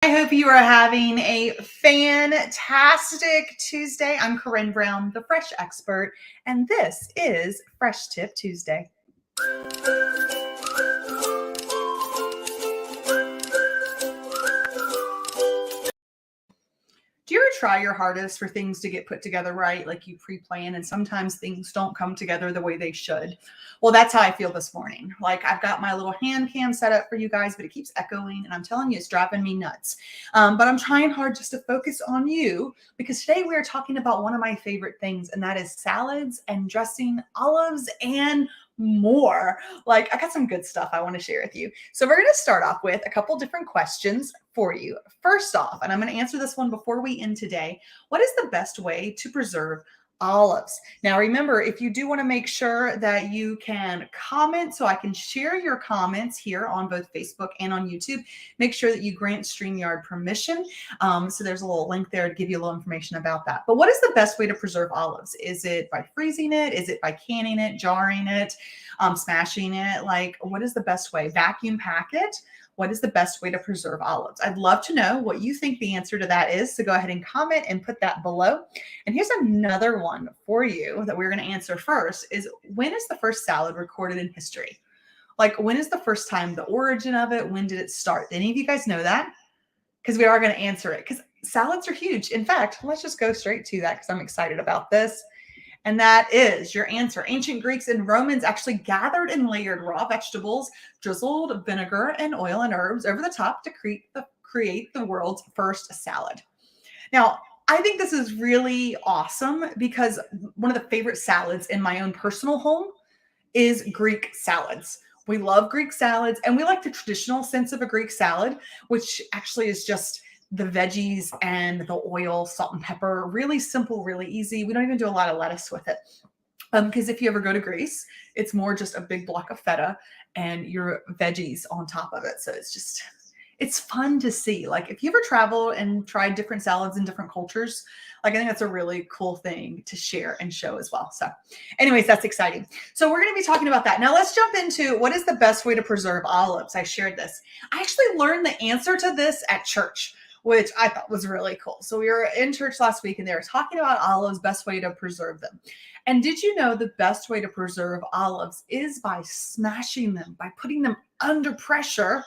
I hope you are having a fantastic Tuesday. I'm Corinne Brown, the Fresh Expert, and this is Fresh Tip Tuesday. Do you ever try your hardest for things to get put together right, like you pre-plan, and sometimes things don't come together the way they should? Well, that's how I feel this morning. Like I've got my little hand cam set up for you guys, but it keeps echoing, and I'm telling you, it's driving me nuts. But I'm trying hard just to focus on you because today we are talking about one of my favorite things, and that is salads and dressing, olives, and more. Like I got some good stuff I want to share with you. So we're going to start off with a couple different questions for you. First off, and I'm going to answer this one before we end today. What is the best way to preserve olives? Now, remember, if you do want to make sure that you can comment so I can share your comments here on both Facebook and on YouTube, make sure that you grant StreamYard permission. So there's a little link there to give you a little information about that. But what is the best way to preserve olives? Is it by freezing it? Is it by canning it, jarring it, smashing it? Like, what is the best way? Vacuum pack it? What is the best way to preserve olives? I'd love to know what you think the answer to that is. So go ahead and comment and put that below. And here's another one for you that we're going to answer first is when is the first salad recorded in history? Like when is the first time, the origin of it? When did it start? Any of you guys know that? Because we are going to answer it because salads are huge. In fact, let's just go straight to that because I'm excited about this. And that is your answer. Ancient Greeks and Romans actually gathered and layered raw vegetables, drizzled vinegar and oil and herbs over the top to create the world's first salad. Now, I think this is really awesome because one of the favorite salads in my own personal home is Greek salads. We love Greek salads and we like the traditional sense of a Greek salad, which actually is just the veggies and the oil, salt and pepper, really simple, really easy. We don't even do a lot of lettuce with it. Because if you ever go to Greece, it's more just a big block of feta and your veggies on top of it. So it's fun to see. Like if you ever traveled and tried different salads in different cultures, like I think that's a really cool thing to share and show as well. So anyways, that's exciting. So we're going to be talking about that. Now let's jump into what is the best way to preserve olives. I shared this. I actually learned the answer to this at church, which I thought was really cool. So we were in church last week and they were talking about olives, best way to preserve them. And did you know the best way to preserve olives is by smashing them, by putting them under pressure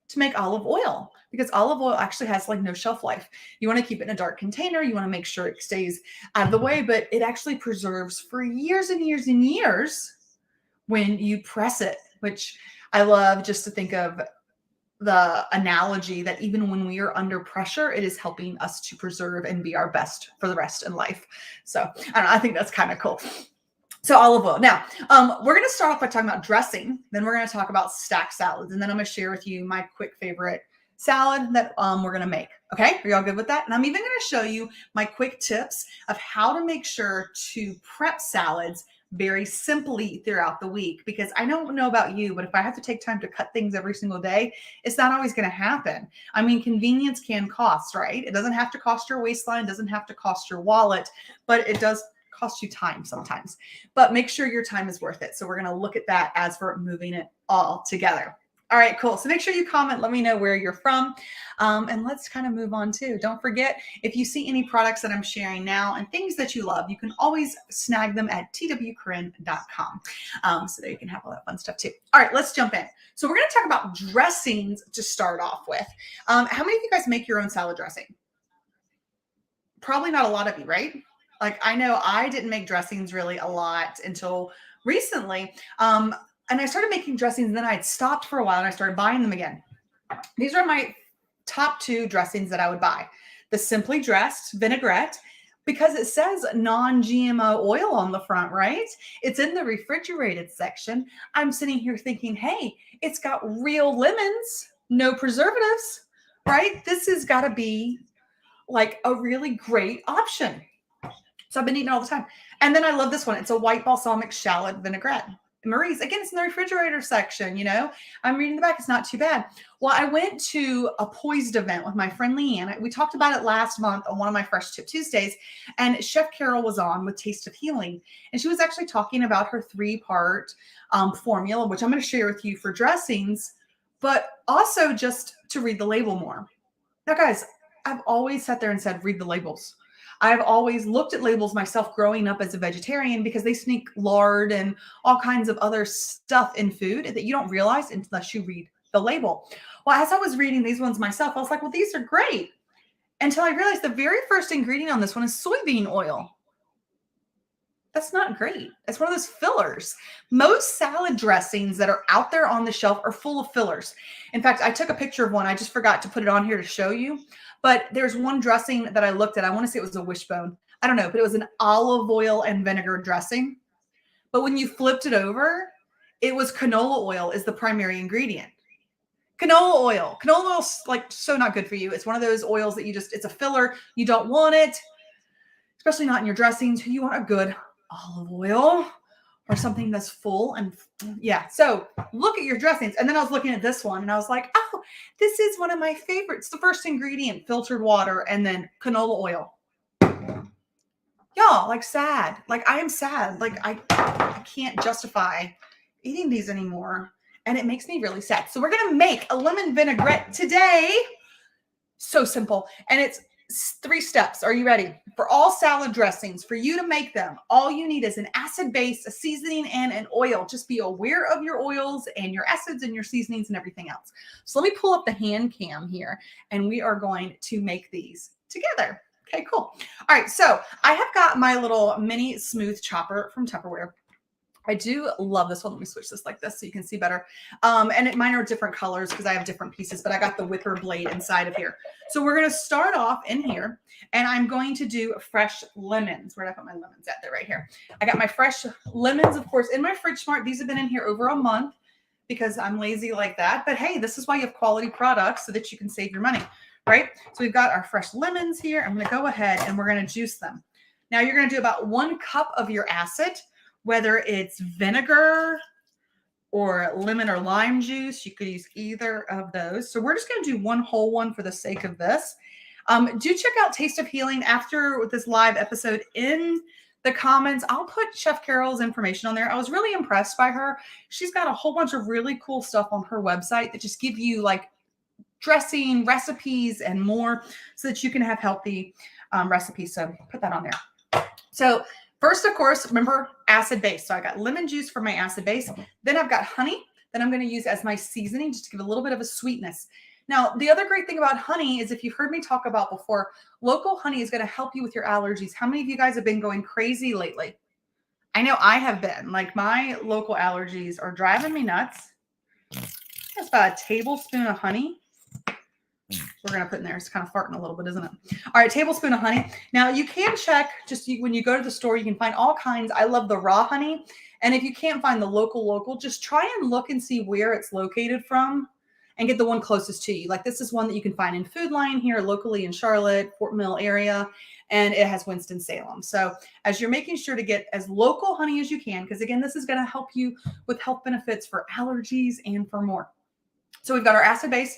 to make olive oil? Because olive oil actually has like no shelf life. You want to keep it in a dark container. You want to make sure it stays out of the way, but it actually preserves for years and years and years when you press it, which I love just to think of the analogy that even when we are under pressure, it is helping us to preserve and be our best for the rest in life. So I don't know, I think that's kind of cool. So olive oil. Now, we're going to start off by talking about dressing. Then we're going to talk about stacked salads. And then I'm going to share with you my quick favorite salad that we're going to make. Okay. Are y'all good with that? And I'm even going to show you my quick tips of how to make sure to prep salads very simply throughout the week, because I don't know about you, but if I have to take time to cut things every single day, it's not always going to happen. I mean, convenience can cost, right? It doesn't have to cost your waistline, doesn't have to cost your wallet, but it does cost you time sometimes. But make sure your time is worth it. So we're going to look at that as we're moving it all together. All right, cool. So make sure you comment. Let me know where you're from. And let's kind of move on too. Don't forget, if you see any products that I'm sharing now and things that you love, you can always snag them at twcorinne.com. So that you can have all that fun stuff too. All right, let's jump in. So we're going to talk about dressings to start off with. How many of you guys make your own salad dressing? Probably not a lot of you, right? Like I know I didn't make dressings really a lot until recently. And I started making dressings and then I had stopped for a while and I started buying them again. These are my top two dressings that I would buy. The Simply Dressed vinaigrette, because it says non-GMO oil on the front, right? It's in the refrigerated section. I'm sitting here thinking, hey, it's got real lemons, no preservatives, right? This has got to be like a really great option. So I've been eating it all the time. And then I love this one. It's a white balsamic shallot vinaigrette. Marie's, again, it's in the refrigerator section, you know. I'm reading the back. It's not too bad. Well, I went to a Poised event with my friend Leanne. We talked about it last month on one of my Fresh Tip Tuesdays. And Chef Carol was on with Taste of Healing. And she was actually talking about her 3-part formula, which I'm going to share with you for dressings, but also just to read the label more. Now, guys, I've always sat there and said, read the labels. I've always looked at labels myself growing up as a vegetarian because they sneak lard and all kinds of other stuff in food that you don't realize unless you read the label. Well, as I was reading these ones myself, I was like, well, these are great. Until I realized the very first ingredient on this one is soybean oil. That's not great. It's one of those fillers. Most salad dressings that are out there on the shelf are full of fillers. In fact, I took a picture of one. I just forgot to put it on here to show you. But there's one dressing that I looked at. I want to say it was a Wishbone. I don't know, but it was an olive oil and vinegar dressing. But when you flipped it over, it was canola oil is the primary ingredient. Canola oil. Canola oil's like so not good for you. It's one of those oils that it's a filler. You don't want it, especially not in your dressings. You want a good olive oil or something that's full. And yeah, so look at your dressings. And then I was looking at this one and I was like, oh, this is one of my favorites. The first ingredient, filtered water, and then canola oil. Y'all, like sad. Like I am sad. Like I can't justify eating these anymore. And it makes me really sad. So we're going to make a lemon vinaigrette today. So simple. And it's 3 steps. Are you ready? For all salad dressings, for you to make them, all you need is an acid base, a seasoning, and an oil. Just be aware of your oils and your acids and your seasonings and everything else. So let me pull up the hand cam here, and we are going to make these together. Okay, cool. All right, so I have got my little mini smooth chopper from Tupperware. I do love this one. Let me switch this like this so you can see better. Mine are different colors because I have different pieces, but I got the whipper blade inside of here. So we're going to start off in here, and I'm going to do fresh lemons. Where did I put my lemons at? They're right here. I got my fresh lemons, of course, in my Fridge Smart. These have been in here over a month because I'm lazy like that. But hey, this is why you have quality products so that you can save your money, right? So we've got our fresh lemons here. I'm going to go ahead and we're going to juice them. Now you're going to do about 1 cup of your acid, whether it's vinegar or lemon or lime juice. You could use either of those. So we're just going to do one whole one for the sake of this. Do check out Taste of Healing after this live episode in the comments. I'll put Chef Carol's information on there. I was really impressed by her. She's got a whole bunch of really cool stuff on her website that just give you like dressing recipes and more so that you can have healthy recipes. So put that on there. So first, of course, remember acid base. So I got lemon juice for my acid base. Then I've got honey that I'm going to use as my seasoning just to give a little bit of a sweetness. Now, the other great thing about honey is if you've heard me talk about before, local honey is going to help you with your allergies. How many of you guys have been going crazy lately? I know I have been. Like my local allergies are driving me nuts. That's about a tablespoon of honey. We're going to put in there. It's kind of farting a little bit, isn't it? All right, tablespoon of honey. Now, you can check when you go to the store, you can find all kinds. I love the raw honey. And if you can't find the local, just try and look and see where it's located from and get the one closest to you. Like this is one that you can find in Food Lion here locally in Charlotte, Fort Mill area, and it has Winston-Salem. So as you're making sure to get as local honey as you can, because again, this is going to help you with health benefits for allergies and for more. So we've got our acid base.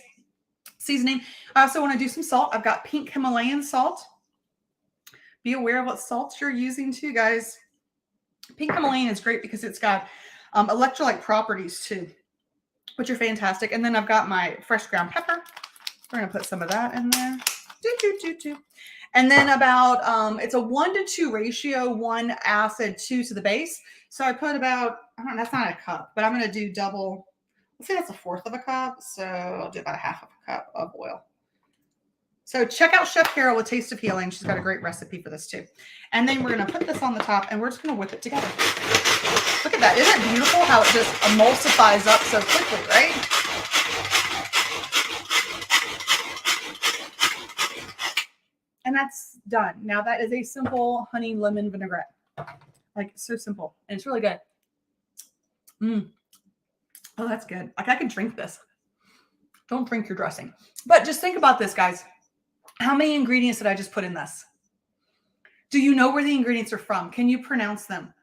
Seasoning. I also want to do some salt. I've got pink Himalayan salt. Be aware of what salts you're using too, guys. Pink Himalayan is great because it's got electrolyte properties too, which are fantastic. And then I've got my fresh ground pepper. We're going to put some of that in there. And then about, it's a 1-to-2 ratio, 1 acid, 2 to the base. So I put about, I don't know, that's not a cup, but I'm going to do double. Let's say that's 1/4 of a cup. So I'll do about 1/2 of a cup of oil. So check out Chef Carol with Taste of Healing. She's got a great recipe for this too. And then we're going to put this on the top and we're just going to whip it together. Look at that. Isn't it beautiful how it just emulsifies up so quickly, right? And that's done. Now that is a simple honey lemon vinaigrette. Like so simple. And it's really good. Oh, that's good. Like I could drink this. Don't drink your dressing. But just think about this, guys. How many ingredients did I just put in this? Do you know where the ingredients are from? Can you pronounce them?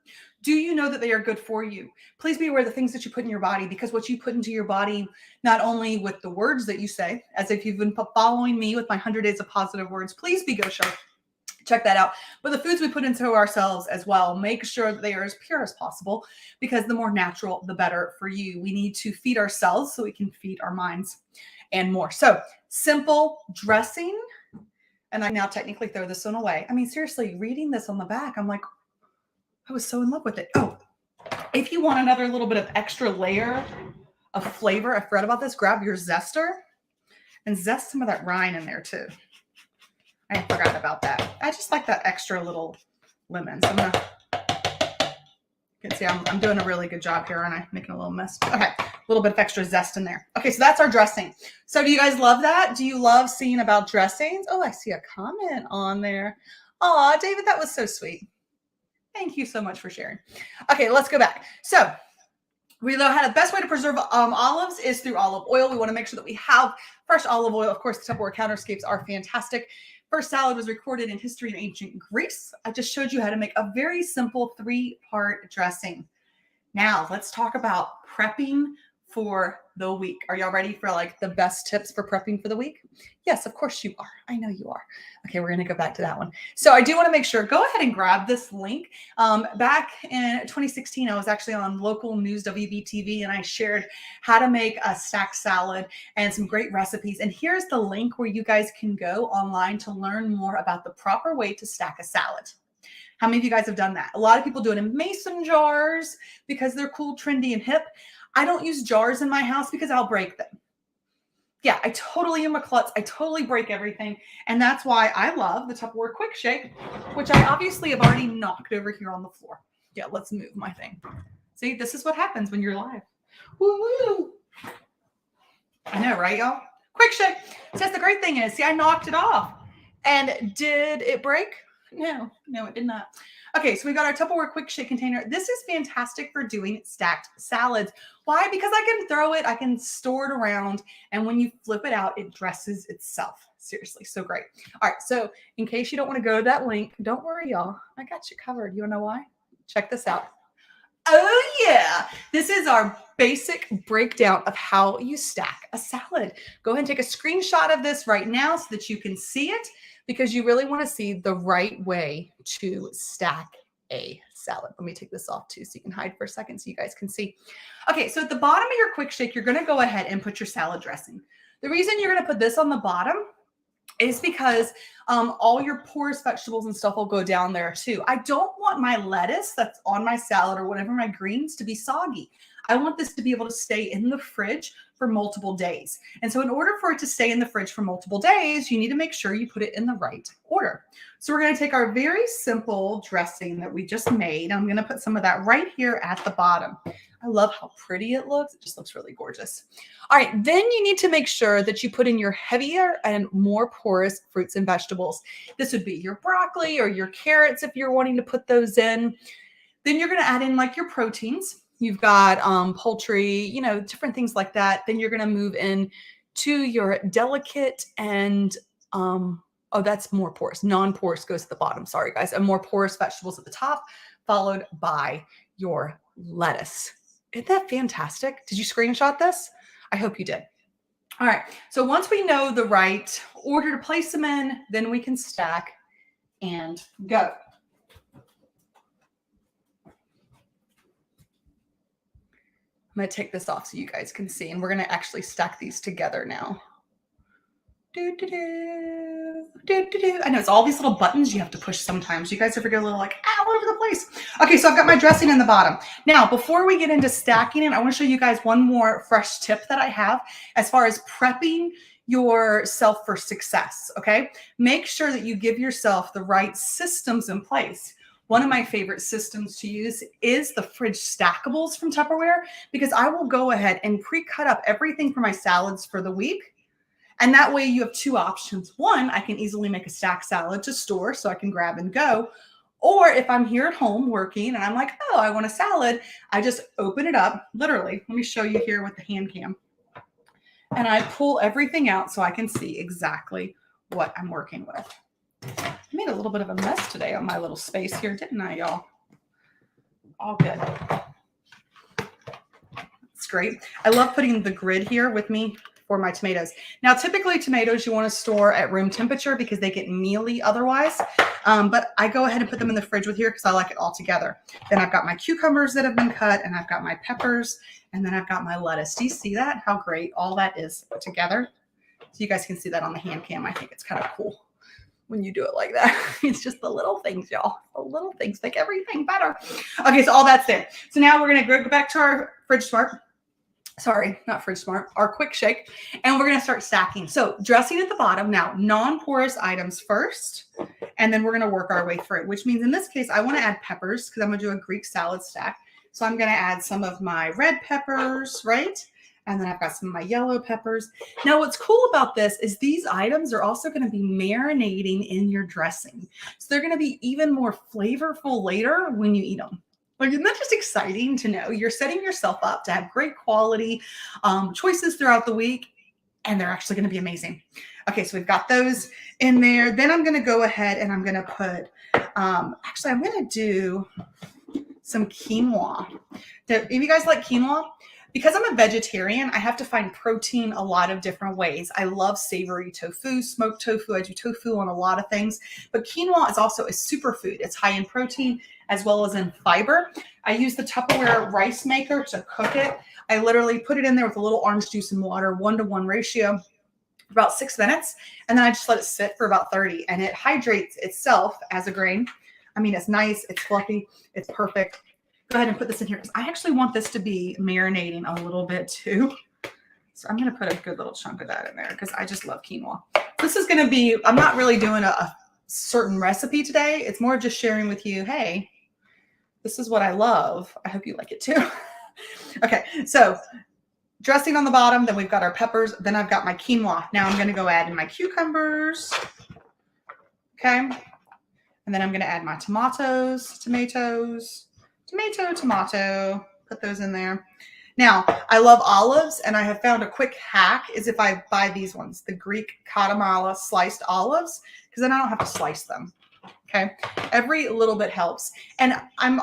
Do you know that they are good for you? Please be aware of the things that you put in your body, because what you put into your body, not only with the words that you say, as if you've been following me with my 100 Days of Positive Words, please be Go Sharp. Check that out. But the foods we put into ourselves as well, make sure that they are as pure as possible, because the more natural, the better for you. We need to feed ourselves so we can feed our minds. and more. So simple dressing. And I now technically throw this one away. I mean, seriously, reading this on the back, I'm like, I was so in love with it. Oh, if you want another little bit of extra layer of flavor, I forgot about this, grab your zester and zest some of that rind in there too. I forgot about that. I just like that extra little lemon. So I'm gonna, you can see I'm doing a really good job here, aren't I? Making a little mess. Okay, a little bit of extra zest in there. Okay, so that's our dressing. So do you guys love that? Do you love seeing about dressings? Oh, I see a comment on there. Aw, David, that was so sweet. Thank you so much for sharing. Okay, let's go back. So we know how the best way to preserve olives is through olive oil. We want to make sure that we have fresh olive oil. Of course, the Tupperware counterscapes are fantastic. First salad was recorded in history in ancient Greece. I just showed you how to make a very simple 3-part dressing. Now let's talk about prepping for the week. Are y'all ready for like the best tips for prepping for the week? Yes, of course you are. I know you are. Okay, we're going to go back to that one. So I do want to make sure, go ahead and grab this link. Back in 2016, I was actually on local news WBTV and I shared how to make a stack salad and some great recipes. And here's the link where you guys can go online to learn more about the proper way to stack a salad. How many of you guys have done that? A lot of people do it in mason jars because they're cool, trendy, and hip. I don't use jars in my house because I'll break them. Yeah, I totally am a klutz. I totally break everything. And that's why I love the Tupperware Quick Shake, which I obviously have already knocked over here on the floor. Yeah, let's move my thing. See, this is what happens when you're live. Woo-woo. I know, right, y'all? Quick Shake. So the great thing is, see, I knocked it off. And did it break? No, it did not. Okay, so we got our Tupperware Quick Shake container. This is fantastic for doing stacked salads. Why? Because I can throw it, I can store it around, and when you flip it out, it dresses itself. Seriously, so great. All right, so in case you don't want to go to that link, don't worry, y'all. I got you covered. You want to know why? Check this out. Oh, yeah. This is our basic breakdown of how you stack a salad. Go ahead and take a screenshot of this right now so that you can see it, because you really want to see the right way to stack a salad. Let me take this off too so you can hide for a second so you guys can see. Okay, so at the bottom of your Quick Shake, you're going to go ahead and put your salad dressing. The reason you're going to put this on the bottom is because all your porous vegetables and stuff will go down there too. I don't want my lettuce that's on my salad or whatever, my greens, to be soggy. I want this to be able to stay in the fridge for multiple days. And so in order for it to stay in the fridge for multiple days, you need to make sure you put it in the right order. So we're going to take our very simple dressing that we just made. I'm going to put some of that right here at the bottom. I love how pretty it looks. It just looks really gorgeous. All right, then you need to make sure that you put in your heavier and more porous fruits and vegetables. This would be your broccoli or your carrots if you're wanting to put those in. Then you're going to add in like your proteins. You've got poultry, different things like that. Then you're going to move in to your delicate and, that's more porous. Non-porous goes to the bottom. Sorry, guys. And more porous vegetables at the top, followed by your lettuce. Isn't that fantastic? Did you screenshot this? I hope you did. All right. So once we know the right order to place them in, then we can stack and go. I'm going to take this off so you guys can see, and we're going to actually stack these together now. I know it's all these little buttons you have to push sometimes. You guys ever get a little like, all over the place. Okay, so I've got my dressing in the bottom. Now, before we get into stacking it, I want to show you guys one more fresh tip that I have as far as prepping yourself for success, okay? Make sure that you give yourself the right systems in place. One of my favorite systems to use is the fridge stackables from Tupperware, because I will go ahead and pre-cut up everything for my salads for the week. And that way you have two options. One, I can easily make a stack salad to store so I can grab and go. Or if I'm here at home working and I'm like, oh, I want a salad, I just open it up, literally. Let me show you here with the hand cam. And I pull everything out so I can see exactly what I'm working with. I made a little bit of a mess today on my little space here, didn't I, y'all? All good. It's great. I love putting the grid here with me for my tomatoes. Now, typically tomatoes you want to store at room temperature because they get mealy otherwise. But I go ahead and put them in the fridge with here because I like it all together. Then I've got my cucumbers that have been cut, and I've got my peppers, and then I've got my lettuce. Do you see that? How great all that is put together? So you guys can see that on the hand cam. I think it's kind of cool when you do it like that. It's just the little things, y'all. The little things make everything better. Okay, so all that's there. So now we're going to go back to our Fridge Smart. Sorry, not Fridge Smart, our Quick Shake. And we're going to start stacking. So dressing at the bottom. Now, non-porous items first. And then we're going to work our way through it, which means in this case, I want to add peppers because I'm going to do a Greek salad stack. So I'm going to add some of my red peppers, right? And then I've got some of my yellow peppers. Now, what's cool about this is these items are also going to be marinating in your dressing. So they're going to be even more flavorful later when you eat them. Like, isn't that just exciting to know? You're setting yourself up to have great quality choices throughout the week, and they're actually going to be amazing. Okay, so we've got those in there. Then I'm going to go ahead and I'm going to put, actually, I'm going to do some quinoa. If you guys like quinoa, because I'm a vegetarian, I have to find protein a lot of different ways. I love savory tofu, smoked tofu. I do tofu on a lot of things, but quinoa is also a superfood. It's high in protein as well as in fiber. I use the Tupperware rice maker to cook it. I literally put it in there with a little orange juice and water, 1-to-1 ratio, for about 6 minutes. And then I just let it sit for about 30, and it hydrates itself as a grain. I mean, it's nice, it's fluffy, it's perfect. Go ahead and put this in here because I actually want this to be marinating a little bit too. So I'm going to put a good little chunk of that in there because I just love quinoa. This is going to be, I'm not really doing a certain recipe today. It's more just sharing with you, hey, this is what I love. I hope you like it too. Okay, so dressing on the bottom, then we've got our peppers, then I've got my quinoa. Now I'm going to go add in my cucumbers. Okay, and then I'm going to add my tomatoes, tomato, put those in there. Now, I love olives, and I have found a quick hack is if I buy these ones, the Greek katamala sliced olives, because then I don't have to slice them. Okay, every little bit helps. And I'm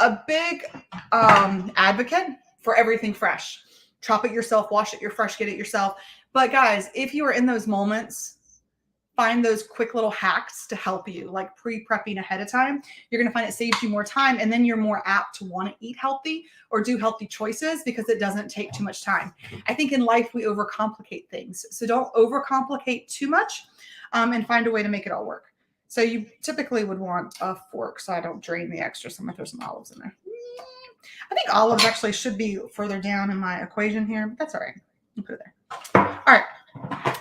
a big advocate for everything fresh. Chop it yourself, wash it, you're fresh, get it yourself. But guys, if you are in those moments, find those quick little hacks to help you, like pre-prepping ahead of time. You're going to find it saves you more time, and then you're more apt to want to eat healthy or do healthy choices because it doesn't take too much time. I think in life we overcomplicate things. So don't overcomplicate too much and find a way to make it all work. So you typically would want a fork so I don't drain the extra. So I'm going to throw some olives in there. I think olives actually should be further down in my equation here, but that's all right. I'll put it there. All right.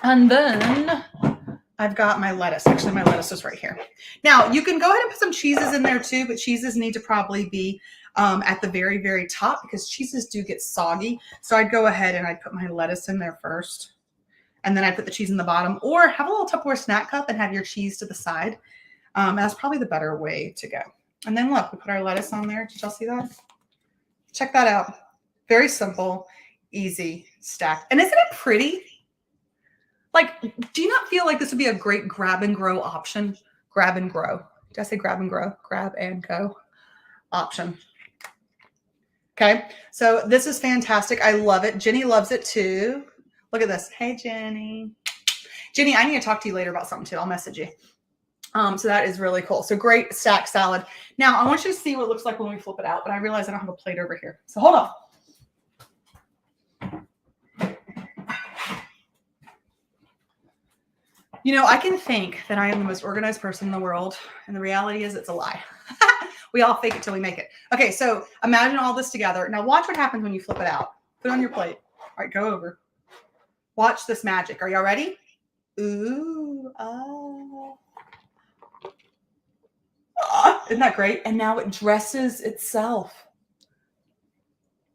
And then I've got my lettuce. Actually, my lettuce is right here. Now, you can go ahead and put some cheeses in there too, but cheeses need to probably be at the very, very top because cheeses do get soggy. So I'd go ahead and I'd put my lettuce in there first. And then I put the cheese in the bottom, or have a little Tupperware snack cup and have your cheese to the side. That's probably the better way to go. And then look, we put our lettuce on there. Did y'all see that? Check that out. Very simple, easy stack. And isn't it pretty? Like, do you not feel like this would be a great grab and grow option? Grab and grow. Did I say grab and grow? Grab and go option. Okay, so this is fantastic. I love it. Jenny loves it too. Look at this. Hey, Jenny. Jenny, I need to talk to you later about something too. I'll message you. So that is really cool. So great stack salad. Now, I want you to see what it looks like when we flip it out, but I realize I don't have a plate over here. So hold on. You know, I can think that I am the most organized person in the world, and the reality is it's a lie. We all fake it till we make it. Okay, so imagine all this together. Now watch what happens when you flip it out. Put it on your plate. All right, go over. Watch this magic. Are y'all ready? Ooh, oh. Isn't that great? And now it dresses itself.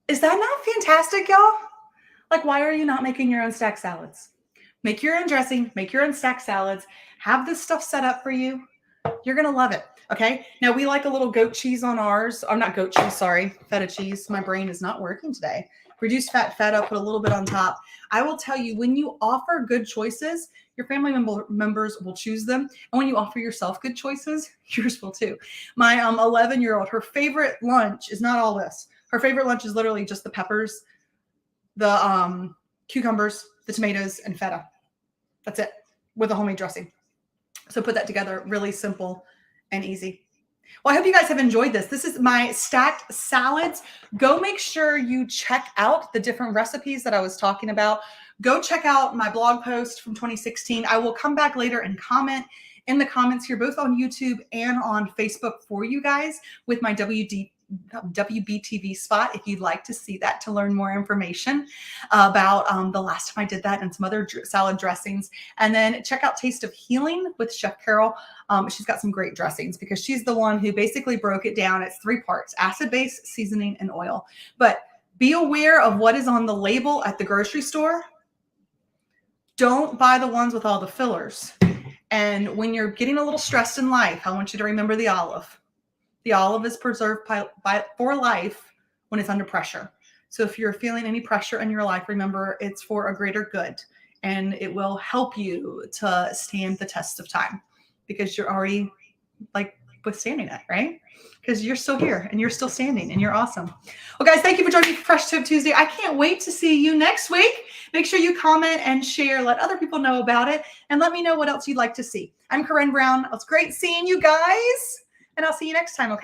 Is that not fantastic, y'all? Like, why are you not making your own stack salads? Make your own dressing, make your own stack salads, have this stuff set up for you. You're going to love it. Okay. Now we like a little goat cheese on ours. Oh, not goat cheese. Sorry. Feta cheese. My brain is not working today. Reduced fat feta, put a little bit on top. I will tell you, when you offer good choices, your family members will choose them. And when you offer yourself good choices, yours will too. My 11-year-old, her favorite lunch is not all this. Her favorite lunch is literally just the peppers, the cucumbers, the tomatoes, and feta. That's it, with a homemade dressing. So put that together, really simple and easy. Well, I hope you guys have enjoyed this. This is my stacked salads. Go make sure you check out the different recipes that I was talking about. Go check out my blog post from 2016. I will come back later and comment in the comments here, both on YouTube and on Facebook for you guys with my WBTV spot if you'd like to see that to learn more information about the last time I did that and some other salad dressings. And then check out Taste of Healing with Chef Carol. She's got some great dressings because she's the one who basically broke it down. It's 3 parts: acid base, seasoning, and oil. But be aware of what is on the label at the grocery store. Don't buy the ones with all the fillers. And when you're getting a little stressed in life, I want you to remember the olive. The olive is preserved for life when it's under pressure. So if you're feeling any pressure in your life, remember it's for a greater good, and it will help you to stand the test of time because you're already like withstanding it, right? Because you're still here and you're still standing and you're awesome. Well, guys, thank you for joining me for Fresh Tip Tuesday. I can't wait to see you next week. Make sure you comment and share, let other people know about it, and let me know what else you'd like to see. I'm Corinne Brown. It's great seeing you guys, and I'll see you next time, okay?